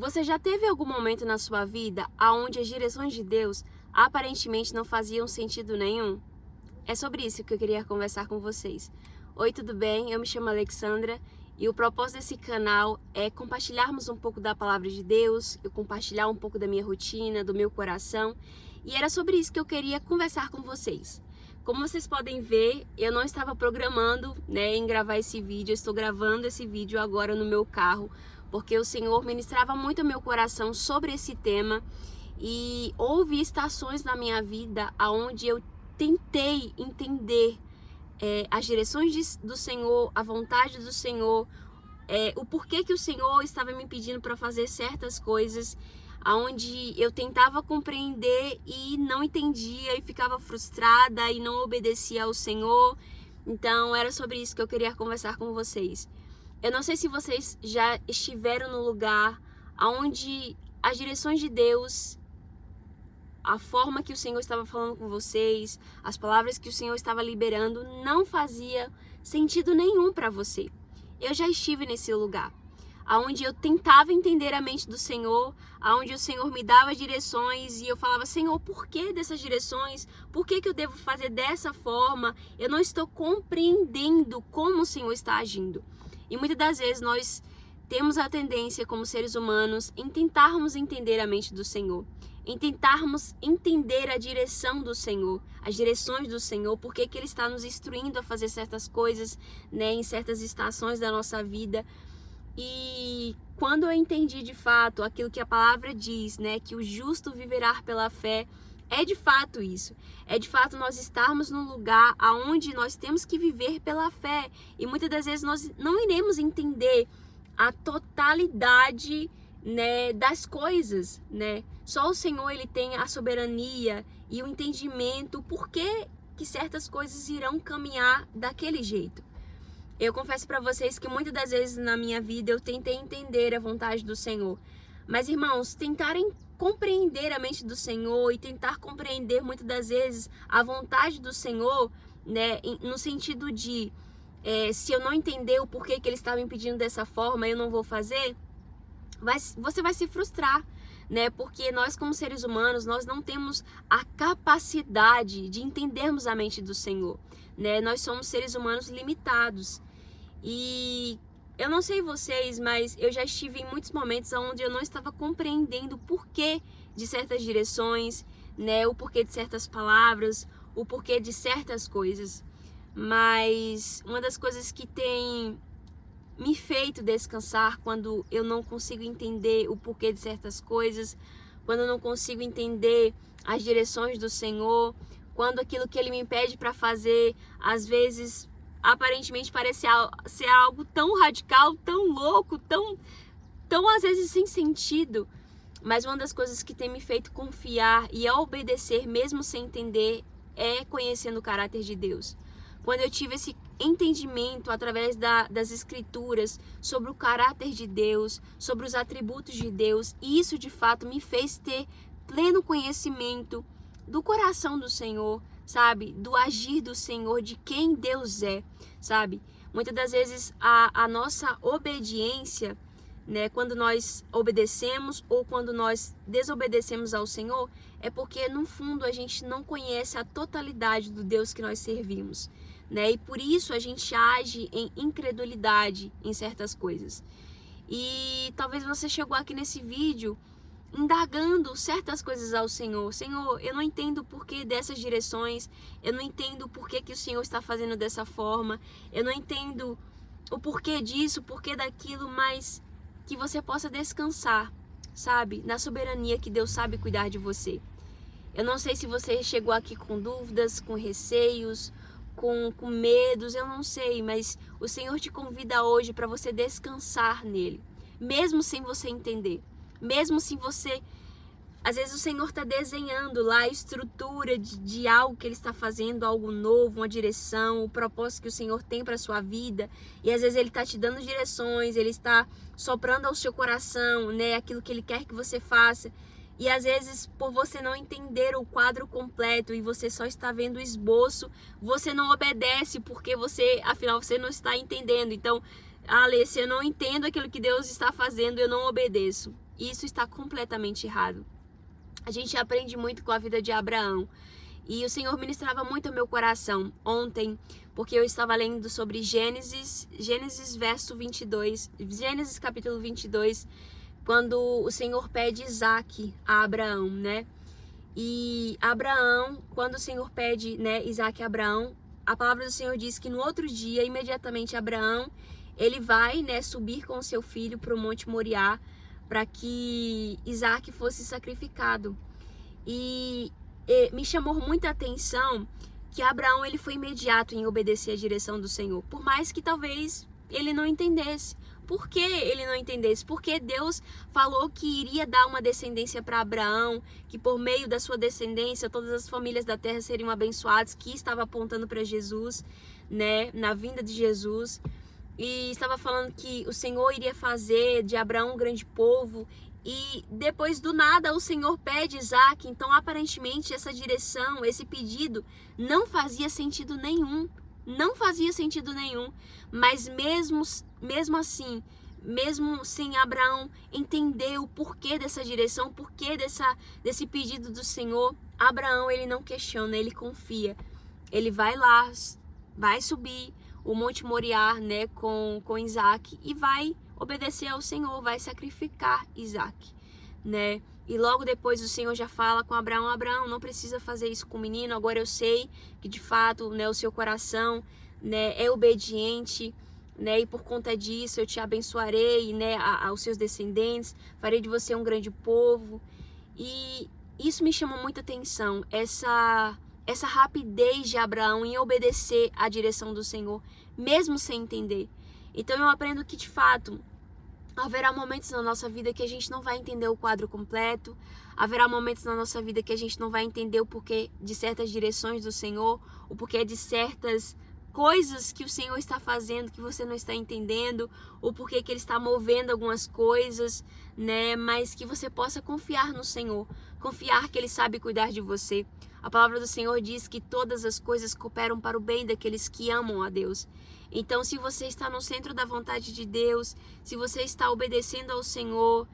Você já teve algum momento na sua vida onde as direções de Deus aparentemente não faziam sentido nenhum? É sobre isso que eu queria conversar com vocês. Oi, tudo bem? Eu me chamo Alexandra e o propósito desse canal é compartilharmos um pouco da palavra de Deus, eu compartilhar um pouco da minha rotina, do meu coração, e era sobre isso que eu queria conversar com vocês. Como vocês podem ver, eu não estava programando, em gravar esse vídeo, eu estou gravando esse vídeo agora no meu carro, porque o Senhor ministrava muito ao meu coração sobre esse tema e houve estações na minha vida onde eu tentei entender as direções do Senhor, a vontade do Senhor, o porquê que o Senhor estava me pedindo para fazer certas coisas, onde eu tentava compreender e não entendia e ficava frustrada e não obedecia ao Senhor. Então era sobre isso que eu queria conversar com vocês. Eu não sei se vocês já estiveram no lugar onde as direções de Deus, a forma que o Senhor estava falando com vocês, as palavras que o Senhor estava liberando, não fazia sentido nenhum para você. Eu já estive nesse lugar, onde eu tentava entender a mente do Senhor, onde o Senhor me dava direções e eu falava: Senhor, por que dessas direções? Por que eu devo fazer dessa forma? Eu não estou compreendendo como o Senhor está agindo. E muitas das vezes nós temos a tendência, como seres humanos, em tentarmos entender a mente do Senhor, em tentarmos entender a direção do Senhor, as direções do Senhor, porque que Ele está nos instruindo a fazer certas coisas, em certas estações da nossa vida. E quando eu entendi de fato aquilo que a palavra diz, que o justo viverá pela fé, é de fato isso. É de fato nós estarmos num lugar onde nós temos que viver pela fé. E muitas das vezes nós não iremos entender a totalidade, das coisas, Só o Senhor, Ele tem a soberania e o entendimento por que certas coisas irão caminhar daquele jeito. Eu confesso para vocês que muitas das vezes na minha vida eu tentei entender a vontade do Senhor. Mas, irmãos, tentarem compreender a mente do Senhor e tentar compreender muitas das vezes a vontade do Senhor, no sentido de se eu não entender o porquê que Ele estava me pedindo dessa forma, eu não vou fazer, você vai se frustrar. Porque nós, como seres humanos, nós não temos a capacidade de entendermos a mente do Senhor, Nós somos seres humanos limitados. E eu não sei vocês, mas eu já estive em muitos momentos onde eu não estava compreendendo o porquê de certas direções, o porquê de certas palavras, o porquê de certas coisas. Mas uma das coisas que tem me feito descansar quando eu não consigo entender o porquê de certas coisas, quando eu não consigo entender as direções do Senhor, quando aquilo que Ele me pede para fazer, às vezes, aparentemente parece ser algo tão radical, tão louco, tão às vezes sem sentido. Mas uma das coisas que tem me feito confiar e obedecer mesmo sem entender é conhecendo o caráter de Deus. Quando eu tive esse entendimento através das Escrituras sobre o caráter de Deus, sobre os atributos de Deus, e isso de fato me fez ter pleno conhecimento do coração do Senhor, sabe? Do agir do Senhor, de quem Deus é, sabe? Muitas das vezes a nossa obediência, quando nós obedecemos ou quando nós desobedecemos ao Senhor, é porque no fundo a gente não conhece a totalidade do Deus que nós servimos, E por isso a gente age em incredulidade em certas coisas. E talvez você chegou aqui nesse vídeo indagando certas coisas ao Senhor. Senhor, eu não entendo o porquê dessas direções, eu não entendo o porquê que o Senhor está fazendo dessa forma, eu não entendo o porquê disso, o porquê daquilo, mas que você possa descansar, sabe? Na soberania que Deus sabe cuidar de você. Eu não sei se você chegou aqui com dúvidas, com receios, com medos, eu não sei, mas o Senhor te convida hoje para você descansar nele, mesmo sem você entender. Mesmo se você, às vezes o Senhor está desenhando lá a estrutura de algo que Ele está fazendo, algo novo, uma direção, o propósito que o Senhor tem para a sua vida. E às vezes Ele está te dando direções, Ele está soprando ao seu coração, aquilo que Ele quer que você faça. E às vezes, por você não entender o quadro completo e você só está vendo o esboço, você não obedece porque afinal, você não está entendendo. Então, Ale, se eu não entendo aquilo que Deus está fazendo, eu não obedeço. Isso está completamente errado. A gente aprende muito com a vida de Abraão. E o Senhor ministrava muito ao meu coração ontem, porque eu estava lendo sobre Gênesis verso 22, Gênesis capítulo 22, quando o Senhor pede Isaac a Abraão, né? E Abraão, quando o Senhor pede, né, Isaac a Abraão, a palavra do Senhor diz que no outro dia, imediatamente Abraão, ele vai, né, subir com o seu filho para o Monte Moriá, para que Isaac fosse sacrificado. E me chamou muita atenção que Abraão, ele foi imediato em obedecer a direção do Senhor, por mais que talvez ele não entendesse. Por que ele não entendesse? Porque Deus falou que iria dar uma descendência para Abraão, que por meio da sua descendência todas as famílias da terra seriam abençoadas, que estava apontando para Jesus, né, na vinda de Jesus. E estava falando que o Senhor iria fazer de Abraão um grande povo. E depois do nada o Senhor pede Isaac. Então aparentemente essa direção, esse pedido não fazia sentido nenhum. Não fazia sentido nenhum. Mas mesmo assim, mesmo sem Abraão entender o porquê dessa direção, o porquê desse pedido do Senhor, Abraão, ele não questiona, ele confia. Ele vai lá, vai subir o Monte Moriá, né, com Isaac, e vai obedecer ao Senhor, vai sacrificar Isaac, né? E logo depois o Senhor já fala com Abraão: Abraão, não precisa fazer isso com o menino, agora eu sei que de fato, né, o seu coração, né, é obediente, né, e por conta disso eu te abençoarei, né, aos seus descendentes, farei de você um grande povo. E isso me chama muita atenção, essa rapidez de Abraão em obedecer à direção do Senhor, mesmo sem entender. Então eu aprendo que de fato haverá momentos na nossa vida que a gente não vai entender o quadro completo, haverá momentos na nossa vida que a gente não vai entender o porquê de certas direções do Senhor, o porquê de certas coisas que o Senhor está fazendo que você não está entendendo, o porquê que Ele está movendo algumas coisas, né? Mas que você possa confiar no Senhor, confiar que Ele sabe cuidar de você. A palavra do Senhor diz que todas as coisas cooperam para o bem daqueles que amam a Deus. Então, se você está no centro da vontade de Deus, se você está obedecendo ao Senhor,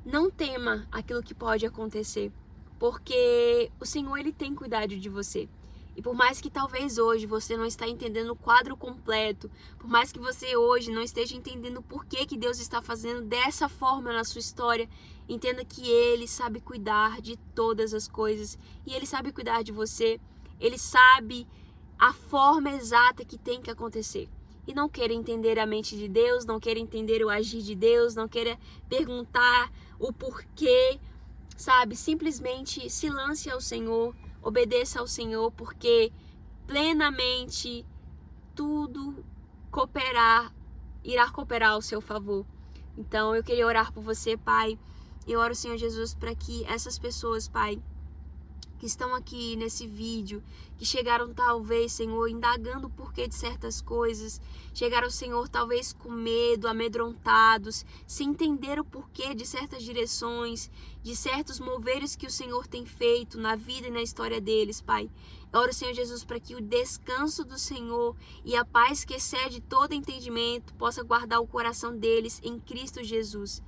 não tema aquilo que pode acontecer, porque o Senhor, Ele tem cuidado de você. E por mais que talvez hoje você não está entendendo o quadro completo, por mais que você hoje não esteja entendendo o porquê que Deus está fazendo dessa forma na sua história, entenda que Ele sabe cuidar de todas as coisas. E Ele sabe cuidar de você. Ele sabe a forma exata que tem que acontecer. E não queira entender a mente de Deus, não queira entender o agir de Deus, não queira perguntar o porquê, sabe? Simplesmente se lance ao Senhor, obedeça ao Senhor, porque plenamente tudo irá cooperar ao seu favor. Então eu queria orar por você, Pai. Eu oro, Senhor Jesus, para que essas pessoas, Pai, que estão aqui nesse vídeo, que chegaram talvez, Senhor, indagando o porquê de certas coisas, chegaram, Senhor, talvez com medo, amedrontados, sem entender o porquê de certas direções, de certos moveres que o Senhor tem feito na vida e na história deles, Pai. Eu oro, Senhor Jesus, para que o descanso do Senhor e a paz que excede todo entendimento possa guardar o coração deles em Cristo Jesus.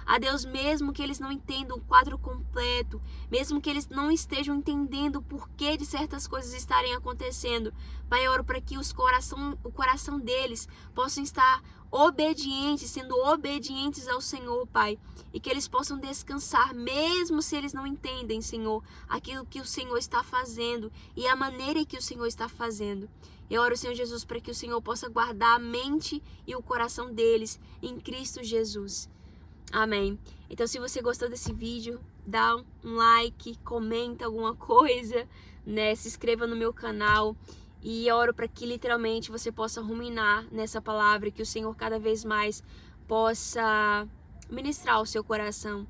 A Deus, mesmo que eles não entendam o quadro completo, mesmo que eles não estejam entendendo o porquê de certas coisas estarem acontecendo, Pai, eu oro para que o coração deles possam estar obedientes, sendo obedientes ao Senhor, Pai, e que eles possam descansar, mesmo se eles não entendem, Senhor, aquilo que o Senhor está fazendo e a maneira que o Senhor está fazendo. Eu oro, Senhor Jesus, para que o Senhor possa guardar a mente e o coração deles em Cristo Jesus. Amém. Então, se você gostou desse vídeo, dá um like, comenta alguma coisa, né? Se inscreva no meu canal. E eu oro para que literalmente você possa ruminar nessa palavra, que o Senhor cada vez mais possa ministrar o seu coração.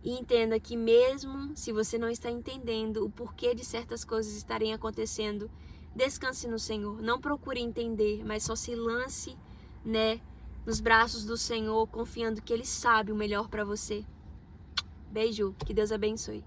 E entenda que mesmo se você não está entendendo o porquê de certas coisas estarem acontecendo, descanse no Senhor. Não procure entender, mas só se lance, né, nos braços do Senhor, confiando que Ele sabe o melhor para você. Beijo, que Deus abençoe.